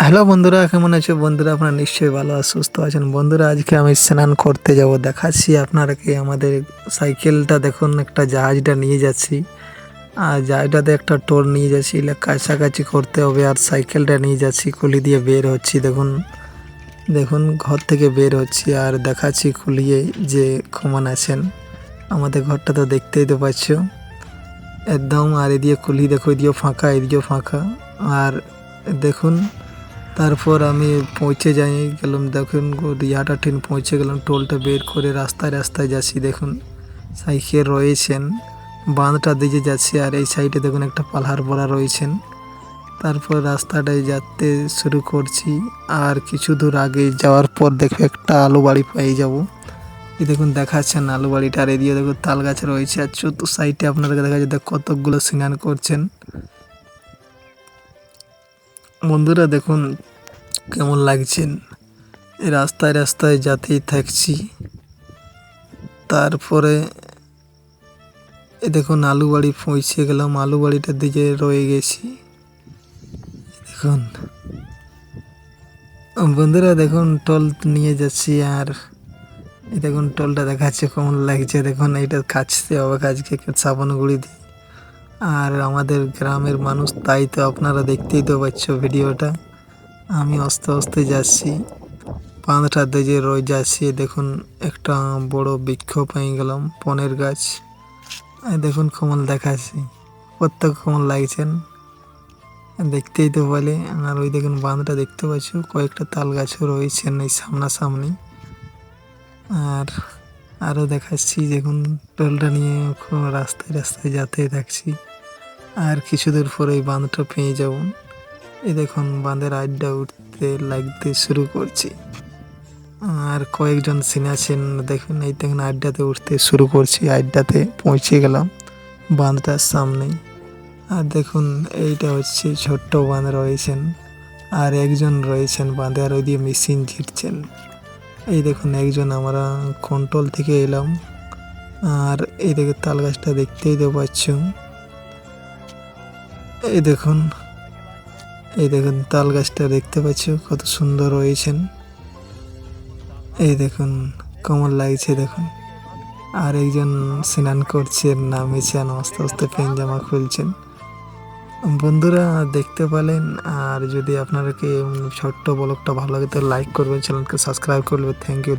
Hello বন্ধুরা, কেমন আছো বন্ধুরা? আপনারা নিশ্চয়ই ভালো আর সুস্থ আছেন। বন্ধুরা, আজকে আমি স্নান করতে যাব। দেখাচ্ছি আপনারাকে আমাদের সাইকেলটা দেখুন, একটা জাহাজটা নিয়ে যাচ্ছি। আর জাহাজটাতে একটা টোল নিয়ে যাচ্ছি, এগুলো কাছাকাছি করতে হবে। আর সাইকেলটা নিয়ে যাচ্ছি, কুলি দিয়ে বের হচ্ছি। দেখুন দেখুন ঘর থেকে বের হচ্ছি আর দেখাচ্ছি খুলিয়ে যে কমান আছেন। আমাদের ঘরটা তো দেখতেই তো পাচ্ছ একদম। আর এদিকে খুলি দেখো, এদিকেও ফাঁকা, এদিকেও ফাঁকা। আর দেখুন, তারপর আমি পৌঁছে গেলাম। দেখুন ইয়াটা ঠিক পৌঁছে গেলাম, টোলটা বের করে রাস্তায় রাস্তায় যাচ্ছি। দেখুন সাইকেল রয়েছেন, বাঁধটা দিয়ে যাচ্ছি। আর এই সাইডে দেখুন একটা পালহার বড়া রয়েছেন। তারপর রাস্তাটায় যেতে শুরু করছি। আর কিছু দূর আগে যাওয়ার পর দেখো একটা আলু বাড়ি পেয়ে যাব। এই দেখুন দেখাচ্ছেন আলু বাড়িটা। আর এদিকে দেখুন তাল গাছ রয়েছে। আর চতুর্থ সাইডে আপনাদেরকে দেখা যাচ্ছে কতকগুলো স্নান করছেন। বন্ধুরা দেখুন কেমন লাগছেন, এই রাস্তায় রাস্তায় যাতেই থাকছি। তারপরে দেখুন আলু বাড়ি পৌঁছে গেলাম, আলু বাড়িটার দিকে রয়ে গেছি। দেখুন বন্ধুরা, দেখুন টোল নিয়ে যাচ্ছি। আর এই দেখুন টোলটা দেখাচ্ছে কেমন লাগছে। দেখুন এইটা কাছতে হবে আজকে শ্রাবণগুড়ি দিয়ে। আর আমাদের গ্রামের মানুষ, তাই তো আপনারা দেখতেই তো পাচ্ছ ভিডিওটা। আমি আস্তে আস্তে যাচ্ছি, বাঁধটা দিয়ে রয়ে যাচ্ছি। দেখুন একটা বড় বৃক্ষ পেয়ে গেলাম, পনের গাছ। দেখুন কেমন দেখাচ্ছি, প্রত্যেক কেমন লাগছেন দেখতেই তো বলে। আর ওই দেখুন বাঁধটা দেখতে পাচ্ছ, কয়েকটা তাল গাছও রয়েছেন এই সামনাসামনি। আর আরও দেখাচ্ছি, দেখুন টোলটা নিয়ে রাস্তায় রাস্তায় যাতে থাকছি। আর কিছু দূর পরে ওই বাঁধটা পেয়ে যাব। এই দেখুন বাঁধের আড্ডা উঠতে লাগতে শুরু করছি। আর কয়েকজন সিনাছেন, দেখুন এই দেখুন আড্ডাতে উঠতে শুরু করছি। আড্ডাতে পৌঁছে গেলাম বাঁধটার সামনেই। আর দেখুন এইটা হচ্ছে ছোট্ট বাঁধ রয়েছেন। আর একজন রয়েছেন বাঁধে, আর ওই দিয়ে মেশিন ঝিটছেন। এই দেখুন একজন, আমরা কন্ট্রোল থেকে এলাম। আর এই দেখে তাল গাছটা দেখতেই তো পাচ্ছ। এই দেখুন, এই দেখুন তাল গাছটা দেখতে পাচ্ছ কত সুন্দর রয়েছেন। এই দেখুন কেমন লাগছে দেখুন। আর একজন স্নান করছেন, নামেছেন, আস্তে আস্তে প্যান্ট জামা খুলছেন। বন্ধুরা দেখতে পেলেন। আর যদি আপনাদেরকে ছোট্ট ব্লগটা ভালো লাগে তো লাইক করবেন, চ্যানেলকে সাবস্ক্রাইব করবেন। Thank you.